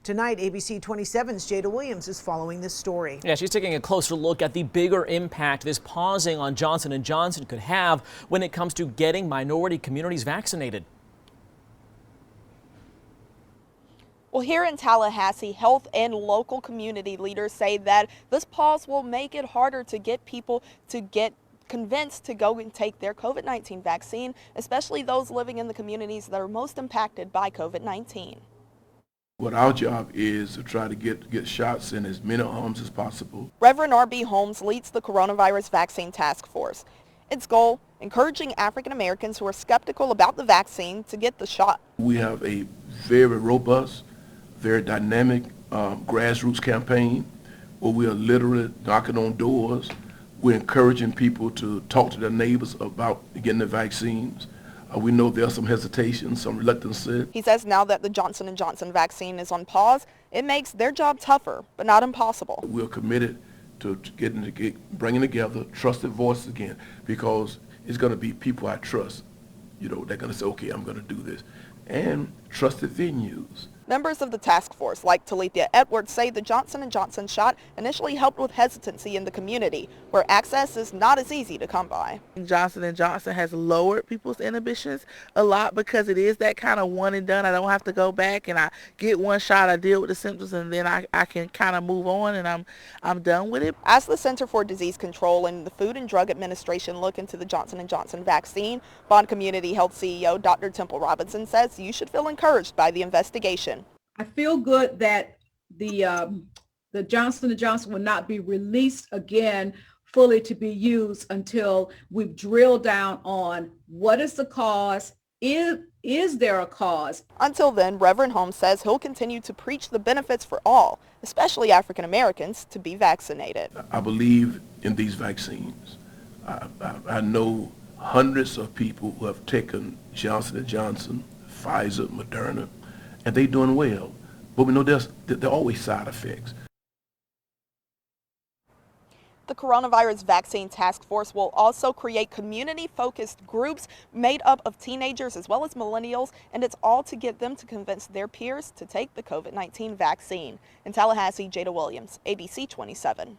Tonight, ABC 27's Jada Williams is following this story. Yeah, she's taking a closer look at the bigger impact this pausing on Johnson & Johnson could have when it comes to getting minority communities vaccinated. Well, here in Tallahassee, health and local community leaders say that this pause will make it harder to get people to get convinced to go and take their COVID-19 vaccine, especially those living in the communities that are most impacted by COVID-19. What our job is to try to get shots in as many arms as possible. Reverend R.B. Holmes leads the coronavirus vaccine task force. Its goal, encouraging African Americans who are skeptical about the vaccine to get the shot. We have a very robust, very dynamic grassroots campaign where we are literally knocking on doors. We're encouraging people to talk to their neighbors about getting the vaccines. We know there's some hesitation, some reluctance. He says now that the Johnson & Johnson vaccine is on pause, it makes their job tougher, but not impossible. We're committed to bringing together trusted voices again, because it's going to be people I trust. You know, they're going to say, okay, I'm going to do this. And trusted venues. Members of the task force, like Talithia Edwards, say the Johnson & Johnson shot initially helped with hesitancy in the community, where access is not as easy to come by. Johnson & Johnson has lowered people's inhibitions a lot because it is that kind of one and done. I don't have to go back and I get one shot, I deal with the symptoms, and then I can kind of move on and I'm done with it. As the Center for Disease Control and the Food and Drug Administration look into the Johnson & Johnson vaccine, Bond Community Health CEO Dr. Temple Robinson says you should feel encouraged by the investigation. I feel good that the Johnson & Johnson will not be released again fully to be used until we've drilled down on what is the cause, is there a cause? Until then, Reverend Holmes says he'll continue to preach the benefits for all, especially African Americans, to be vaccinated. I believe in these vaccines. I know hundreds of people who have taken Johnson & Johnson, Pfizer, Moderna, and they're doing well. But we know there are always side effects. The coronavirus vaccine task force will also create community-focused groups made up of teenagers as well as millennials, and it's all to get them to convince their peers to take the COVID-19 vaccine. In Tallahassee, Jada Williams, ABC 27.